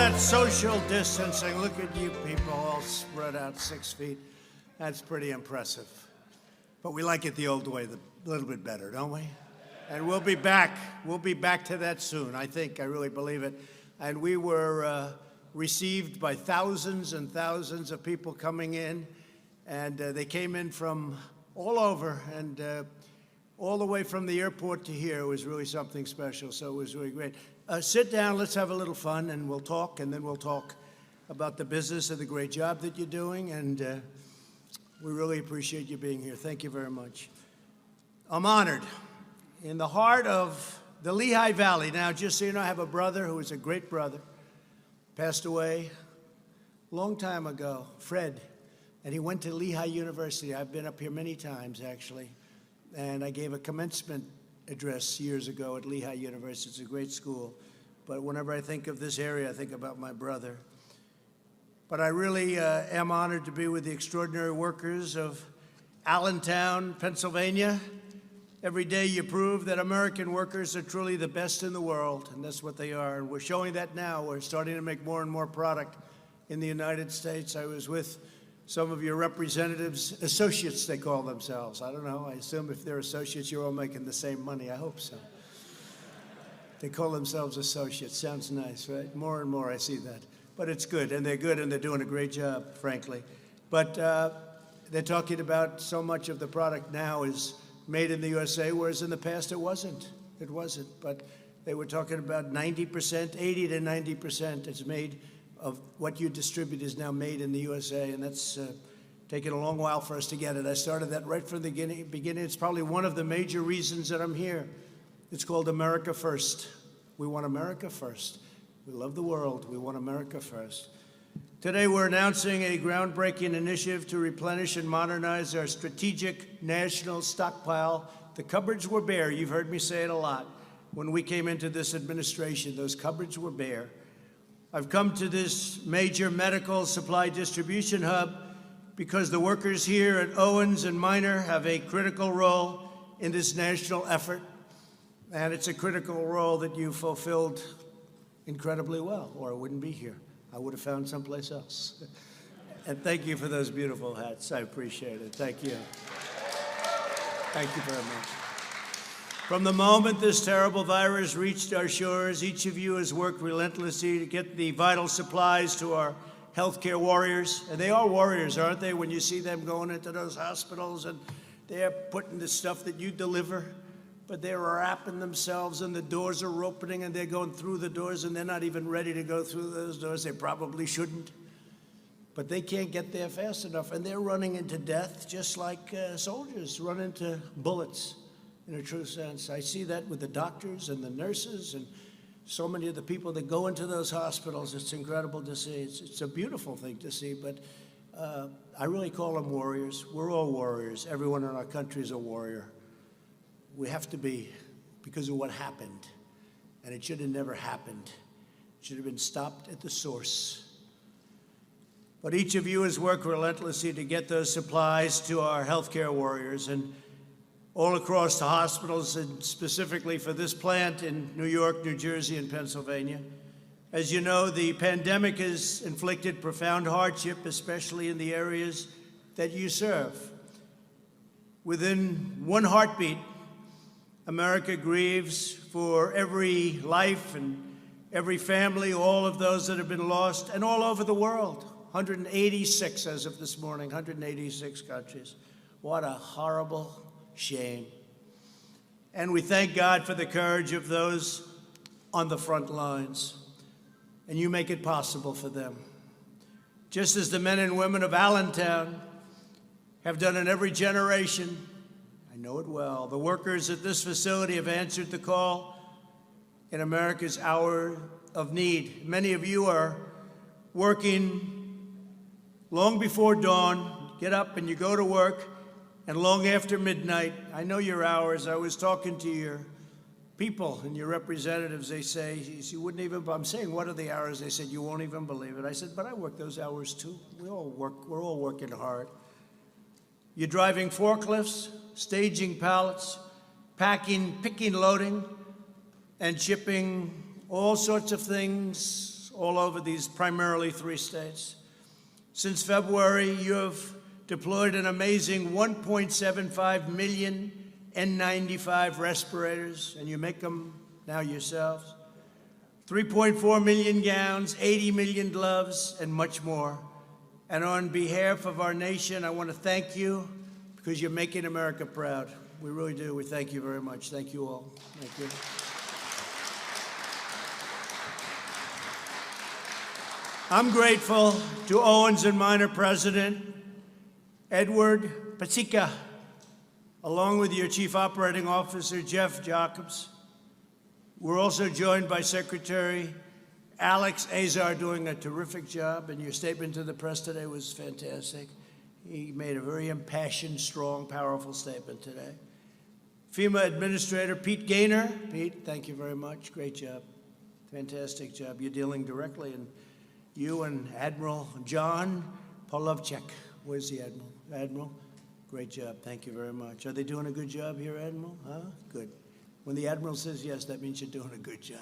that social distancing. Look at you people all spread out 6 feet. That's pretty impressive. But we like it the old way, a little bit better, don't we? And we'll be back. We'll be back to that soon, I think. I really believe it. And we were received by thousands and thousands of people coming in. And they came in from all over, and all the way from the airport to here. It was really something special, so it was really great. Sit down, let's have a little fun, and we'll talk, and then we'll talk about the business and the great job that you're doing, and we really appreciate you being here. Thank you very much. I'm honored. In the heart of the Lehigh Valley, now, just so you know, I have a brother who is a great brother, passed away a long time ago, Fred, and he went to Lehigh University. I've been up here many times, actually, and I gave a commencement address years ago at Lehigh University. It's a great school. But whenever I think of this area, I think about my brother. But I really am honored to be with the extraordinary workers of Allentown, Pennsylvania. Every day you prove that American workers are truly the best in the world, and that's what they are. And we're showing that now. We're starting to make more and more product in the United States. I was with some of your representatives, associates they call themselves. I don't know. I assume if they're associates, you're all making the same money. I hope so. They call themselves associates. Sounds nice, right? More and more I see that. But it's good, and they're doing a great job, frankly. But they're talking about so much of the product now is made in the USA, whereas in the past it wasn't. It wasn't. But they were talking about 90%, 80 to 90% is made of what you distribute is now made in the USA, and that's taken a long while for us to get it. I started that right from the beginning. It's probably one of the major reasons that I'm here. It's called America First. We want America first. We love the world. We want America first. Today we're announcing a groundbreaking initiative to replenish and modernize our strategic national stockpile. The cupboards were bare. You've heard me say it a lot. When we came into this administration, those cupboards were bare. I've come to this major medical supply distribution hub because the workers here at Owens and Minor have a critical role in this national effort, and it's a critical role that you fulfilled incredibly well, or I wouldn't be here. I would have found someplace else. And thank you for those beautiful hats. I appreciate it. Thank you. Thank you very much. From the moment this terrible virus reached our shores, each of you has worked relentlessly to get the vital supplies to our healthcare warriors. And they are warriors, aren't they, when you see them going into those hospitals and they're putting the stuff that you deliver, but they're wrapping themselves and the doors are opening and they're going through the doors and they're not even ready to go through those doors. They probably shouldn't. But they can't get there fast enough, and they're running into death just like soldiers run into bullets. In a true sense. I see that with the doctors and the nurses and so many of the people that go into those hospitals. It's incredible to see. It's a beautiful thing to see, but I really call them warriors. We're all warriors. Everyone in our country is a warrior. We have to be, because of what happened, and it should have never happened. It should have been stopped at the source. But each of you has worked relentlessly to get those supplies to our healthcare warriors, and all across the hospitals, and specifically for this plant in New York, New Jersey, and Pennsylvania. As you know, the pandemic has inflicted profound hardship, especially in the areas that you serve. Within one heartbeat, America grieves for every life and every family, all of those that have been lost, and all over the world. 186 as of this morning, 186 countries. What a horrible shame. And we thank God for the courage of those on the front lines. And you make it possible for them. Just as the men and women of Allentown have done in every generation, I know it well, the workers at this facility have answered the call in America's hour of need. Many of you are working long before dawn, get up and you go to work, and long after midnight. I know your hours. I was talking to your people and your representatives. They say, you wouldn't even, I'm saying, what are the hours? They said, you won't even believe it. I said, but I work those hours too. We all work, we're all working hard. You're driving forklifts, staging pallets, packing, picking, loading, and shipping all sorts of things all over these primarily 3 states. Since February, you have deployed an amazing 1.75 million N95 respirators, and you make them now yourselves. 3.4 million gowns, 80 million gloves, and much more. And on behalf of our nation, I want to thank you because you're making America proud. We really do. We thank you very much. Thank you all. Thank you. I'm grateful to Owens and Minor President Edward Pasieka, along with your Chief Operating Officer, Jeff Jacobs. We're also joined by Secretary Alex Azar, doing a terrific job, and your statement to the press today was fantastic. He made a very impassioned, strong, powerful statement today. FEMA Administrator Pete Gaynor. Pete, thank you very much. Great job. Fantastic job. You're dealing directly, and you and Admiral John Polovchek. Where's the Admiral? Admiral, great job. Thank you very much. Are they doing a good job here, Admiral? Huh? Good. When the Admiral says yes, that means you're doing a good job.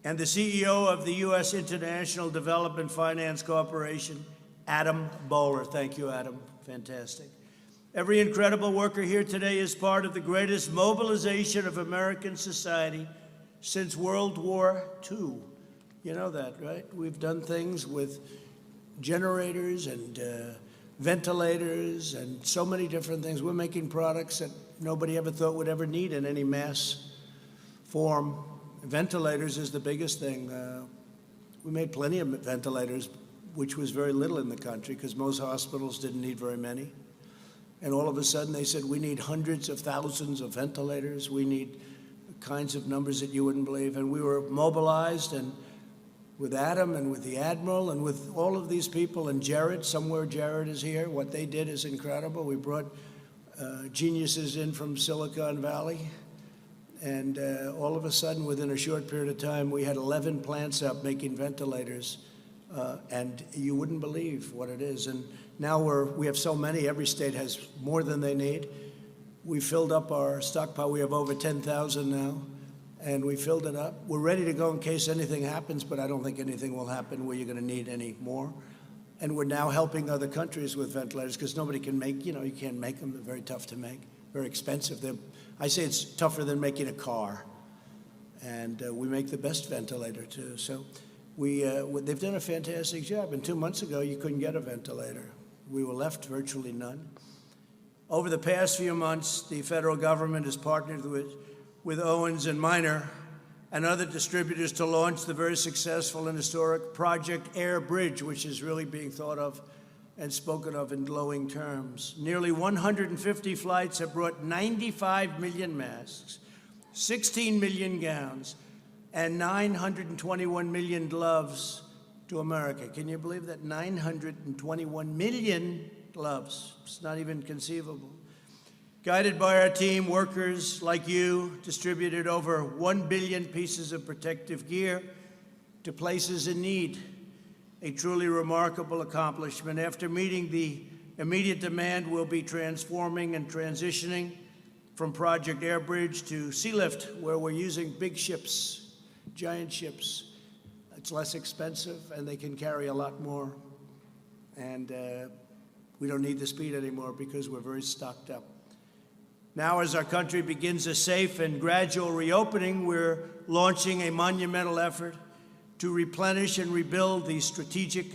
And the CEO of the U.S. International Development Finance Corporation, Adam Bowler. Thank you, Adam. Fantastic. Every incredible worker here today is part of the greatest mobilization of American society since World War II. You know that, right? We've done things with generators and ventilators and so many different things. We're making products that nobody ever thought would ever need in any mass form. Ventilators is the biggest thing. We made plenty of ventilators, which was very little in the country because most hospitals didn't need very many. And all of a sudden they said, we need hundreds of thousands of ventilators. We need kinds of numbers that you wouldn't believe. And we were mobilized, and with Adam and with the Admiral and with all of these people, and Jared, somewhere Jared is here. What they did is incredible. We brought geniuses in from Silicon Valley, and all of a sudden, within a short period of time, we had 11 plants up making ventilators, and you wouldn't believe what it is. And now we have so many, every state has more than they need. We filled up our stockpile. We have over 10,000 now. And we filled it up. We're ready to go in case anything happens, but I don't think anything will happen where you're going to need any more. And we're now helping other countries with ventilators because nobody can make, you can't make them. They're very tough to make, very expensive. I say it's tougher than making a car. And we make the best ventilator, too. So they've done a fantastic job. And 2 months ago, you couldn't get a ventilator. We were left virtually none. Over the past few months, the federal government has partnered with Owens and Minor and other distributors to launch the very successful and historic Project Air Bridge, which is really being thought of and spoken of in glowing terms. Nearly 150 flights have brought 95 million masks, 16 million gowns, and 921 million gloves to America. Can you believe that? 921 million gloves. It's not even conceivable. Guided by our team, workers like you distributed over 1 billion pieces of protective gear to places in need. A truly remarkable accomplishment. After meeting the immediate demand, we'll be transforming and transitioning from Project Air Bridge to Sea Lift, where we're using big ships, giant ships. It's less expensive, and they can carry a lot more. And we don't need the speed anymore because we're very stocked up. Now, as our country begins a safe and gradual reopening, we're launching a monumental effort to replenish and rebuild the strategic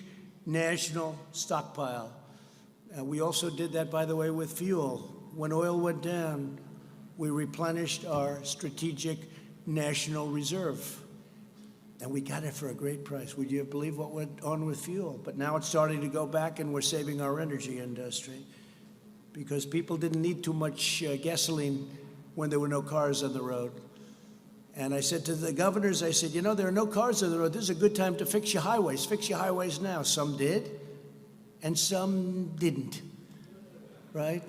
national stockpile. We also did that, by the way, with fuel. When oil went down, we replenished our strategic national reserve. And we got it for a great price. Would you believe what went on with fuel? But now it's starting to go back, and we're saving our energy industry, because people didn't need too much gasoline when there were no cars on the road. And I said to the governors, I said, there are no cars on the road. This is a good time to fix your highways. Fix your highways now. Some did, and some didn't, right?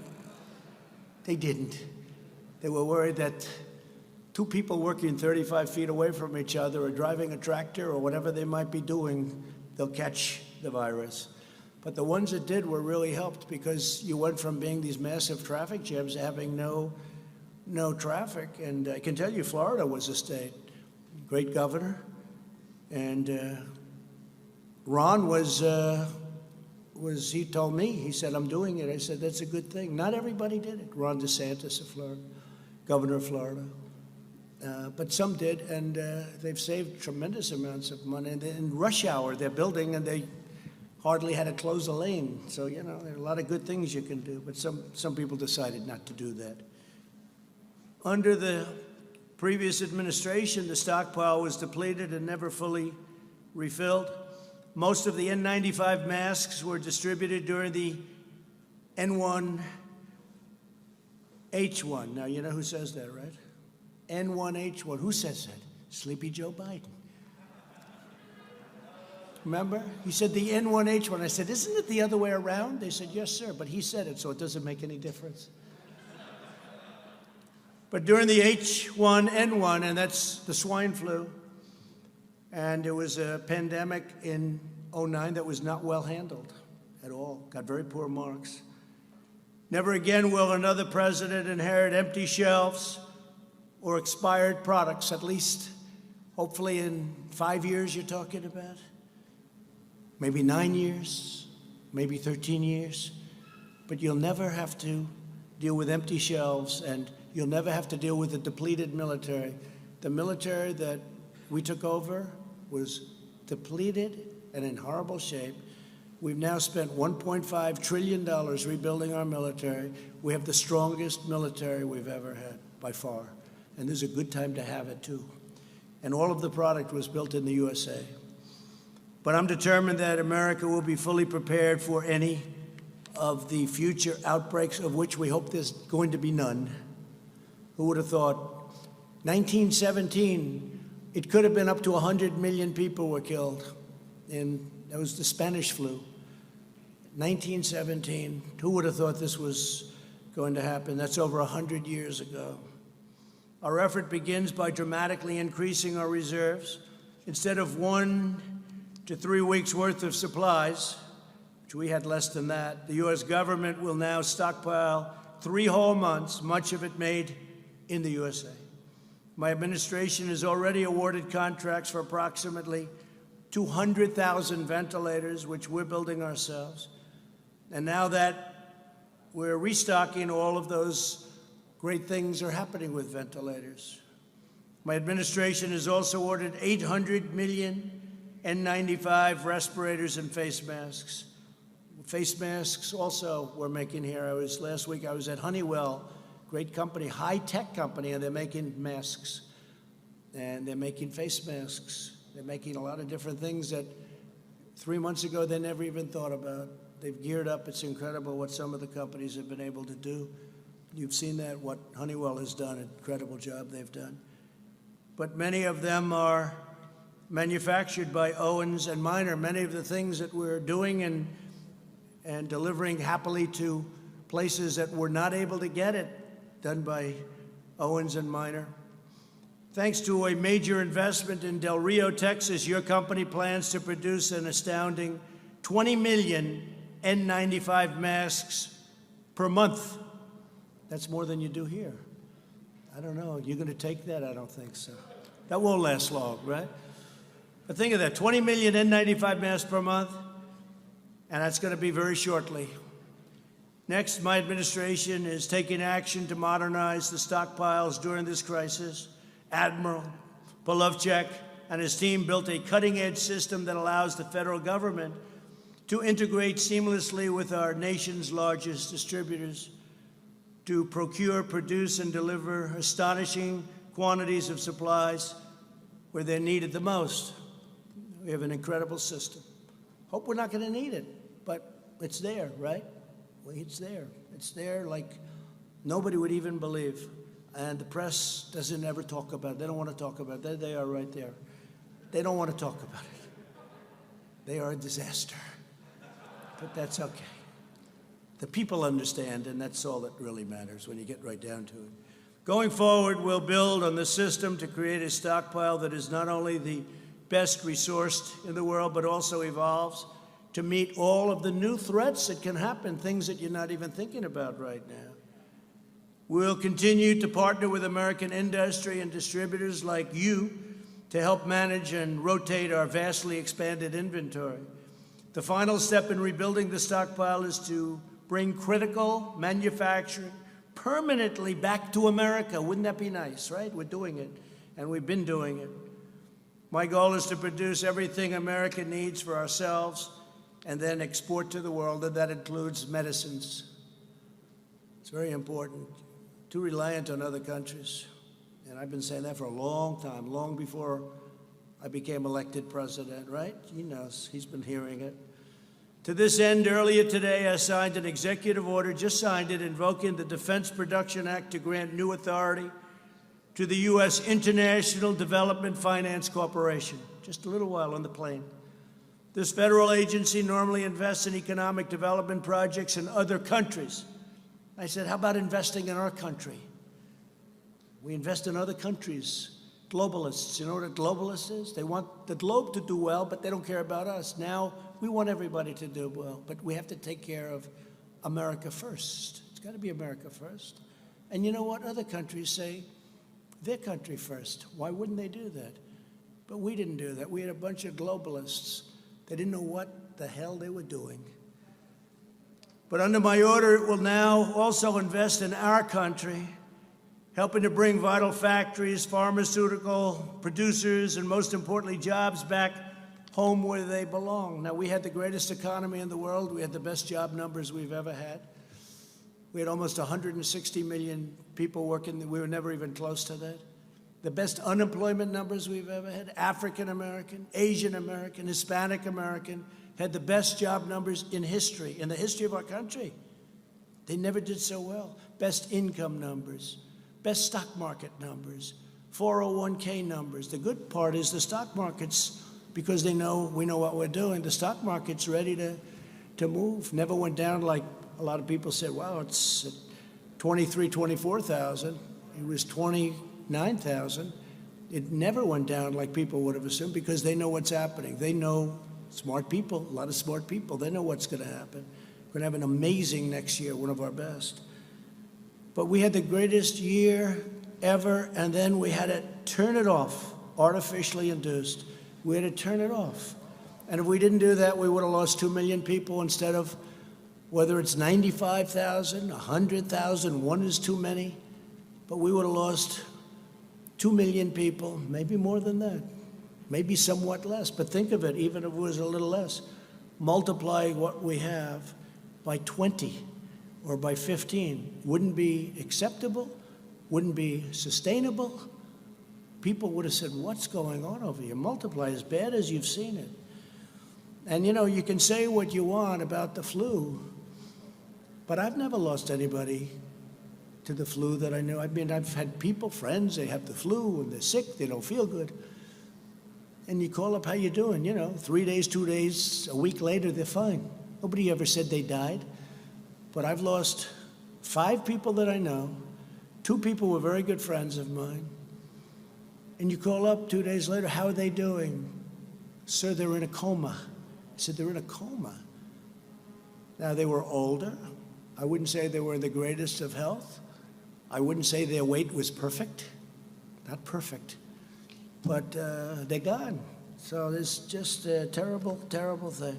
They didn't. They were worried that two people working 35 feet away from each other or driving a tractor or whatever they might be doing, they'll catch the virus. But the ones that did were really helped, because you went from being these massive traffic jams to having no traffic. And I can tell you, Florida was a state. Great governor. And Ron he told me, he said, I'm doing it. I said, that's a good thing. Not everybody did it. Ron DeSantis of Florida, governor of Florida. But some did, and they've saved tremendous amounts of money. And in rush hour, they're building, and they hardly had to close a lane. So, you know, there are a lot of good things you can do, but some people decided not to do that. Under the previous administration, the stockpile was depleted and never fully refilled. Most of the N95 masks were distributed during the N1H1. Now, you know who says that, right? N1H1. Who says that? Sleepy Joe Biden. Remember? He said the N1H1. I said, isn't it the other way around? They said, yes, sir, but he said it, so it doesn't make any difference. But during the H1N1, and that's the swine flu, and there was a pandemic in '09 that was not well handled at all, got very poor marks. Never again will another president inherit empty shelves or expired products, at least hopefully in 5 years you're talking about. Maybe 9 years, maybe 13 years. But you'll never have to deal with empty shelves, and you'll never have to deal with a depleted military. The military that we took over was depleted and in horrible shape. We've now spent $1.5 trillion rebuilding our military. We have the strongest military we've ever had, by far. And this is a good time to have it, too. And all of the product was built in the USA. But I'm determined that America will be fully prepared for any of the future outbreaks, of which we hope there's going to be none. Who would have thought? 1917, it could have been up to 100 million people were killed. And that was the Spanish flu. 1917, who would have thought this was going to happen? That's over 100 years ago. Our effort begins by dramatically increasing our reserves. Instead of 1 to 3 weeks worth of supplies, which we had less than that, the U.S. government will now stockpile 3 whole months, much of it made in the USA. My administration has already awarded contracts for approximately 200,000 ventilators, which we're building ourselves. And now that we're restocking, all of those great things are happening with ventilators. My administration has also ordered 800 million N95 respirators and face masks. Face masks also we're making here. Last week I was at Honeywell, great company, high-tech company, and they're making masks. And they're making face masks. They're making a lot of different things that 3 months ago they never even thought about. They've geared up. It's incredible what some of the companies have been able to do. You've seen that, what Honeywell has done, an incredible job they've done. But many of them are manufactured by Owens and Minor. Many of the things that we're doing and delivering happily to places that were not able to get it, done by Owens and Minor. Thanks to a major investment in Del Rio, Texas, your company plans to produce an astounding 20 million N95 masks per month. That's more than you do here. I don't know. You're going to take that? I don't think so. That won't last long, right? But think of that, 20 million N95 masks per month, and that's going to be very shortly. Next, my administration is taking action to modernize the stockpiles during this crisis. Admiral Polovchek and his team built a cutting-edge system that allows the federal government to integrate seamlessly with our nation's largest distributors to procure, produce, and deliver astonishing quantities of supplies where they're needed the most. We have an incredible system. Hope we're not going to need it, but it's there, right? It's there. It's there like nobody would even believe. And the press doesn't ever talk about it. They don't want to talk about it. There they are right there. They don't want to talk about it. They are a disaster. But that's okay. The people understand, and that's all that really matters when you get right down to it. Going forward, we'll build on the system to create a stockpile that is not only the best resourced in the world, but also evolves to meet all of the new threats that can happen, things that you're not even thinking about right now. We'll continue to partner with American industry and distributors like you to help manage and rotate our vastly expanded inventory. The final step in rebuilding the stockpile is to bring critical manufacturing permanently back to America. Wouldn't that be nice, right? We're doing it, and we've been doing it. My goal is to produce everything America needs for ourselves and then export to the world, and that includes medicines. It's very important. Too reliant on other countries. And I've been saying that for a long time, long before I became elected president, right? He knows, he's been hearing it. To this end, earlier today, I signed an executive order, just signed it, invoking the Defense Production Act to grant new authority to the U.S. International Development Finance Corporation, just a little while on the plane. This federal agency normally invests in economic development projects in other countries. I said, how about investing in our country? We invest in other countries. Globalists, you know what a globalist is? They want the globe to do well, but they don't care about us. Now, we want everybody to do well, but we have to take care of America first. It's got to be America first. And you know what? Other countries say their country first. Why wouldn't they do that? But we didn't do that. We had a bunch of globalists. They didn't know what the hell they were doing. But under my order, it will now also invest in our country, helping to bring vital factories, pharmaceutical producers, and most importantly, jobs back home where they belong. Now, we had the greatest economy in the world. We had the best job numbers we've ever had. We had almost 160 million people working. We were never even close to that. The best unemployment numbers we've ever had. African American, Asian American, Hispanic American had the best job numbers in history, in the history of our country. They never did so well. Best income numbers, best stock market numbers, 401k numbers. The good part is the stock markets, because we know what we're doing, the stock market's ready to move. Never went down like a lot of people said, wow, it's at 23, 24,000. It was 29,000. It never went down like people would have assumed, because they know what's happening. They know, smart people, a lot of smart people, they know what's going to happen. We're going to have an amazing next year, one of our best. But we had the greatest year ever, and then we had to turn it off, artificially induced. We had to turn it off. And if we didn't do that, we would have lost 2 million people instead of, whether it's 95,000, 100,000, one is too many, but we would have lost 2 million people, maybe more than that, maybe somewhat less. But think of it, even if it was a little less, multiply what we have by 20 or by 15. Wouldn't be acceptable, wouldn't be sustainable. People would have said, what's going on over here? Multiply as bad as you've seen it. And you know, you can say what you want about the flu, but I've never lost anybody to the flu that I knew. I mean, I've had people, friends, they have the flu and they're sick, they don't feel good. And you call up, how you doing? You know, 3 days, 2 days, a week later, they're fine. Nobody ever said they died. But I've lost 5 people that I know. 2 people were very good friends of mine. And you call up 2 days later, how are they doing? Sir, they're in a coma. I said, they're in a coma. Now, they were older. I wouldn't say they were in the greatest of health. I wouldn't say their weight was perfect. Not perfect. But they're gone. So it's just a terrible, terrible thing.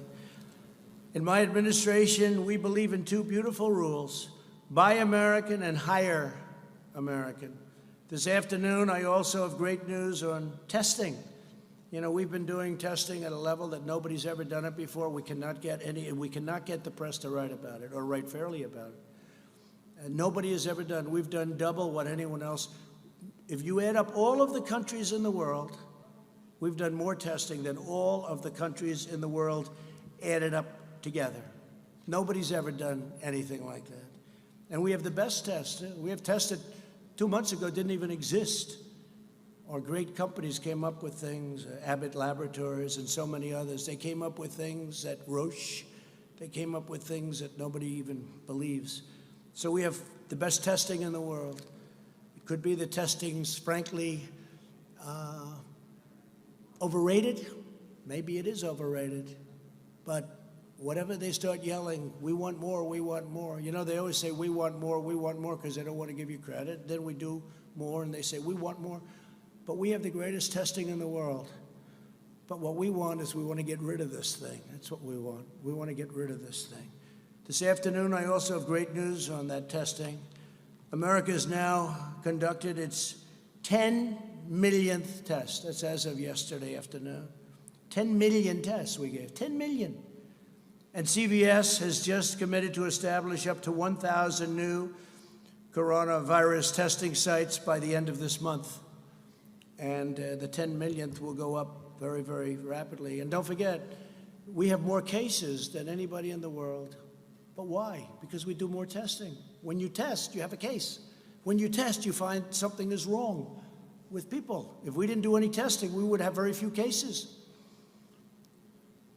In my administration, we believe in 2 beautiful rules: buy American and hire American. This afternoon, I also have great news on testing. You know, we've been doing testing at a level that nobody's ever done it before. We cannot get the press to write about it or write fairly about it. And nobody has ever done. We've done double what anyone else. If you add up all of the countries in the world, we've done more testing than all of the countries in the world added up together. Nobody's ever done anything like that. And we have the best tests. We have tests that 2 months ago didn't even exist. Our great companies came up with things, Abbott Laboratories and so many others. They came up with things at Roche. They came up with things that nobody even believes. So we have the best testing in the world. It could be the testing's, frankly, overrated. Maybe it is overrated. But whatever they start yelling, we want more, we want more. You know, they always say, we want more, because they don't want to give you credit. Then we do more, and they say, we want more. but we have the greatest testing in the world. But what we want is we want to get rid of this thing. That's what we want. We want to get rid of this thing. This afternoon, I also have great news on that testing. America has now conducted its 10 millionth test. That's as of yesterday afternoon. 10 million tests we gave, 10 million. And CVS has just committed to establish up to 1,000 new coronavirus testing sites by the end of this month. And the 10 millionth will go up very, very rapidly. And don't forget, we have more cases than anybody in the world. But why? Because we do more testing. When you test, you have a case. When you test, you find something is wrong with people. If we didn't do any testing, we would have very few cases.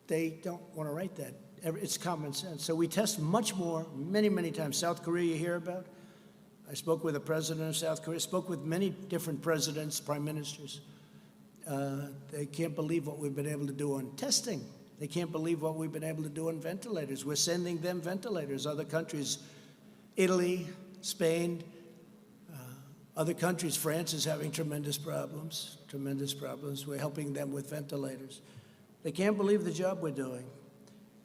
They don't want to write that. It's common sense. So we test much more, many, many times. South Korea, you hear about? I spoke with the president of South Korea, spoke with many different presidents, prime ministers. They can't believe what we've been able to do on testing. They can't believe what we've been able to do on ventilators. We're sending them ventilators. Other countries, Italy, Spain, other countries, France is having tremendous problems. We're helping them with ventilators. They can't believe the job we're doing.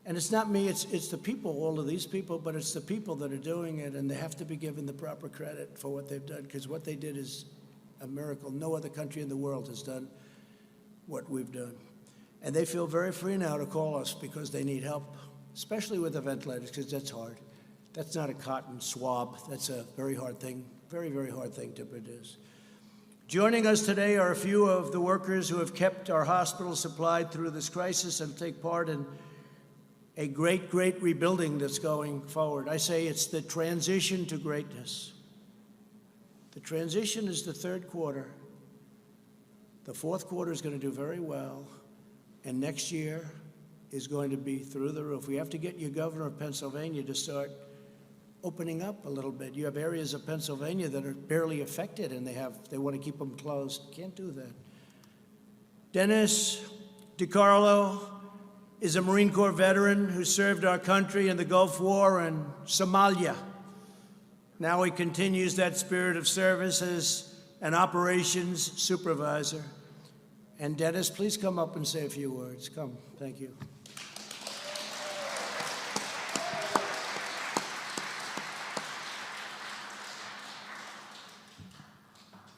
And it's not me, it's the people, all of these people, but it's the people that are doing it, and they have to be given the proper credit for what they've done, because what they did is a miracle. No other country in the world has done what we've done. And they feel very free now to call us because they need help, especially with the ventilators, because that's hard. That's not a cotton swab. That's a very hard thing, very, very hard thing to produce. Joining us today are a few of the workers who have kept our hospitals supplied through this crisis and take part in a great, great rebuilding that's going forward. I say it's the transition to greatness. The transition is the third quarter. The fourth quarter is going to do very well, and next year is going to be through the roof. We have to get your governor of Pennsylvania to start opening up a little bit. You have areas of Pennsylvania that are barely affected, and they want to keep them closed. Can't do that. Dennis DiCarlo is a Marine Corps veteran who served our country in the Gulf War and Somalia. Now he continues that spirit of service as an operations supervisor. And Dennis, please come up and say a few words. Come, thank you.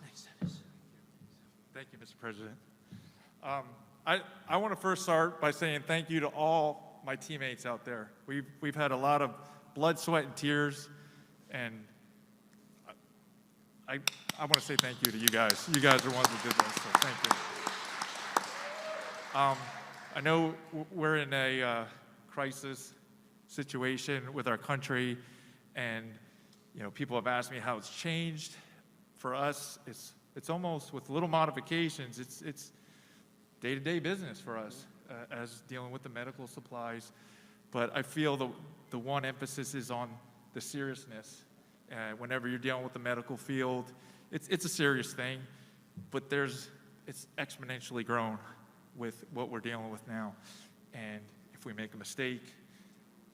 Thanks, Dennis. Thank you, Mr. President. I want to first start by saying thank you to all my teammates out there. We've had a lot of blood, sweat, and tears, and I want to say thank you to you guys. You guys are the ones that did this, so thank you. I know we're in a crisis situation with our country, and people have asked me how it's changed. For us, it's almost with little modifications. It's day-to-day business for us as dealing with the medical supplies. But I feel the one emphasis is on the seriousness. Whenever you're dealing with the medical field, it's a serious thing, but it's exponentially grown with what we're dealing with now. And if we make a mistake,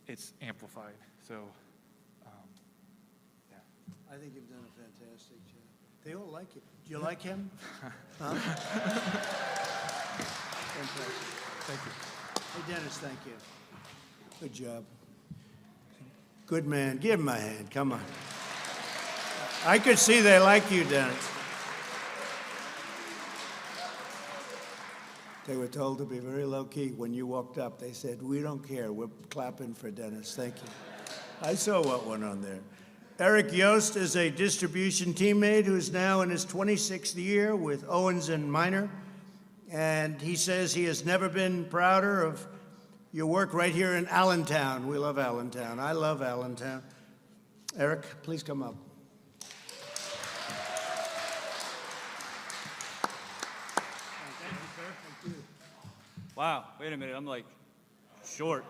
it's amplified. So, yeah. I think you've done a fantastic job. They all like you. Do you like him? Huh? Fantastic. Thank you. Hey, Dennis, thank you. Good job. Good man. Give him a hand. Come on. I could see they like you, Dennis. They were told to be very low-key. When you walked up, they said, "We don't care. We're clapping for Dennis." Thank you. I saw what went on there. Eric Yost is a distribution teammate who's now in his 26th year with Owens and Minor. And he says he has never been prouder of your work right here in Allentown. We love Allentown. I love Allentown. Eric, please come up. Thank you, sir. Thank you. Wow, wait a minute. I'm like short.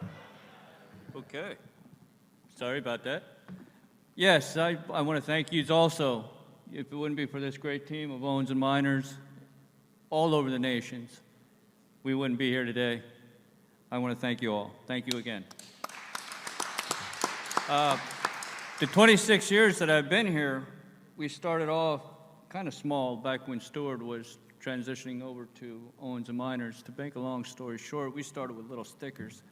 Okay. Sorry about that. Yes, I want to thank you also. If it wouldn't be for this great team of Owens and Miners all over the nations, we wouldn't be here today. I want to thank you all. Thank you again. The 26 years that I've been here, we started off kind of small back when Stewart was transitioning over to Owens and Miners. To make a long story short, we started with little stickers.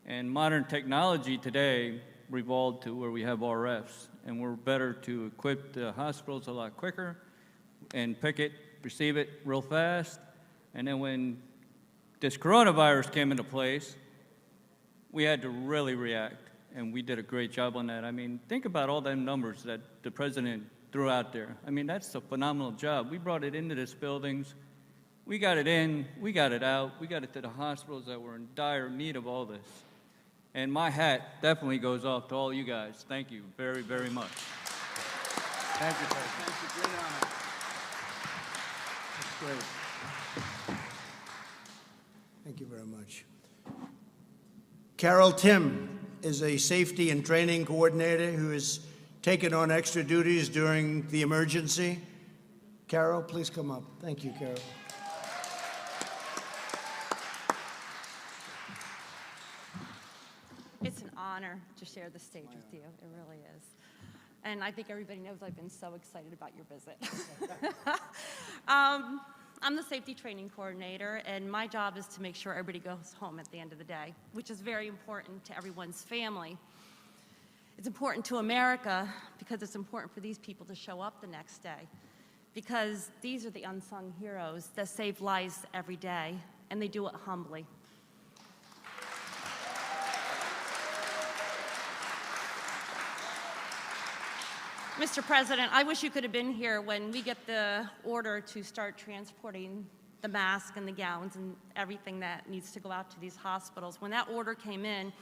And modern technology today revolved to where we have RFs, and we're better to equip the hospitals a lot quicker and pick it, receive it real fast. And then when this coronavirus came into place, we had to really react, and we did a great job on that. I mean, think about all them numbers that the president threw out there. I mean, that's a phenomenal job. We brought it into these buildings. We got it in, we got it out, we got it to the hospitals that were in dire need of all this. And my hat definitely goes off to all you guys. Thank you very, very much. Thank you, President. Thank you. Great honor. That's great. Thank you very much. Carol Tim is a safety and training coordinator who has taken on extra duties during the emergency. Carol, please come up. Thank you, Carol. It's an honor to share the stage with you. It really is. And I think everybody knows I've been so excited about your visit. I'm the safety training coordinator, and my job is to make sure everybody goes home at the end of the day, which is very important to everyone's family. It's important to America because it's important for these people to show up the next day, because these are the unsung heroes that save lives every day, and they do it humbly. Mr. President, I wish you could have been here when we get the order to start transporting the masks and the gowns and everything that needs to go out to these hospitals. When that order came in,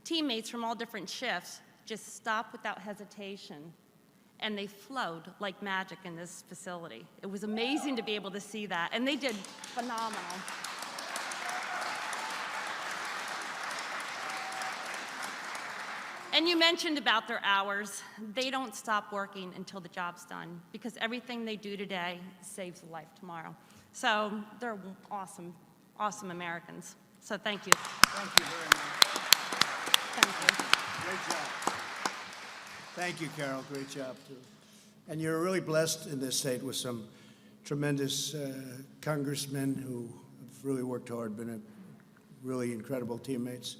teammates from all different shifts just stopped without hesitation, and they flowed like magic in this facility. It was amazing to be able to see that, and they did phenomenal. And you mentioned about their hours. They don't stop working until the job's done, because everything they do today saves a life tomorrow. So they're awesome, awesome Americans. So thank you. Thank you very much. Thank you. Great job. Thank you, Carol. Great job, too. And you're really blessed in this state with some tremendous congressmen who have really worked hard, been really incredible teammates.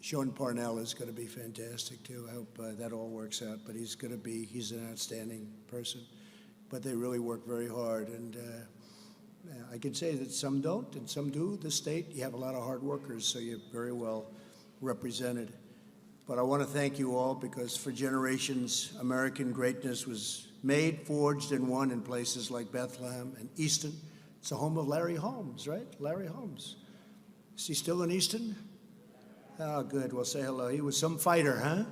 Sean Parnell is going to be fantastic, too. I hope that all works out. But he's an outstanding person. But they really work very hard. And I can say that some don't and some do. This state, you have a lot of hard workers, so you're very well represented. But I want to thank you all, because for generations, American greatness was made, forged, and won in places like Bethlehem and Easton. It's the home of Larry Holmes, right? Larry Holmes. Is he still in Easton? Oh, good. Well, say hello. He was some fighter, huh?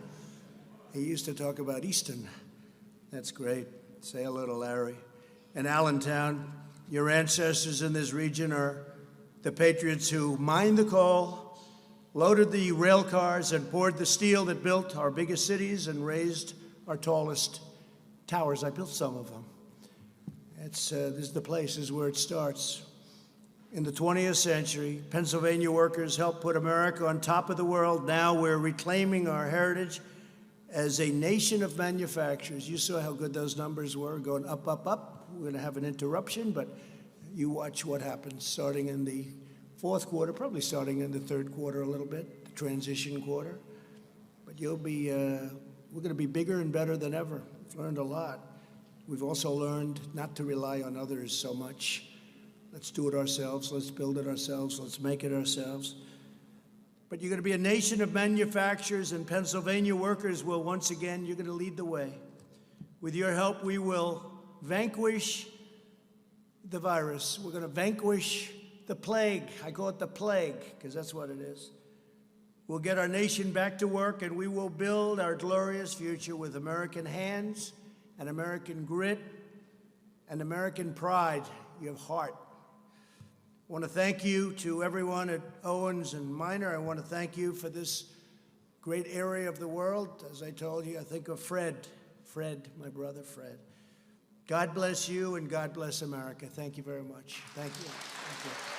He used to talk about Easton. That's great. Say hello to Larry. And Allentown, your ancestors in this region are the patriots who mined the coal, loaded the rail cars, and poured the steel that built our biggest cities and raised our tallest towers. I built some of them. This is the place, is where it starts. In the 20th century, Pennsylvania workers helped put America on top of the world. Now we're reclaiming our heritage as a nation of manufacturers. You saw how good those numbers were, going up, up, up. We're going to have an interruption, but you watch what happens starting in the fourth quarter, probably starting in the third quarter a little bit, the transition quarter. But we're going to be bigger and better than ever. We've learned a lot. We've also learned not to rely on others so much. Let's do it ourselves. Let's build it ourselves. Let's make it ourselves. But you're going to be a nation of manufacturers, and Pennsylvania workers will once again, you're going to lead the way. With your help, we will vanquish the virus. We're going to vanquish the plague. I call it the plague because that's what it is. We'll get our nation back to work, and we will build our glorious future with American hands and American grit and American pride. You have heart. I want to thank you to everyone at Owens and Minor. I want to thank you for this great area of the world. As I told you, I think of Fred, my brother Fred. God bless you, and God bless America. Thank you very much. Thank you. Thank you.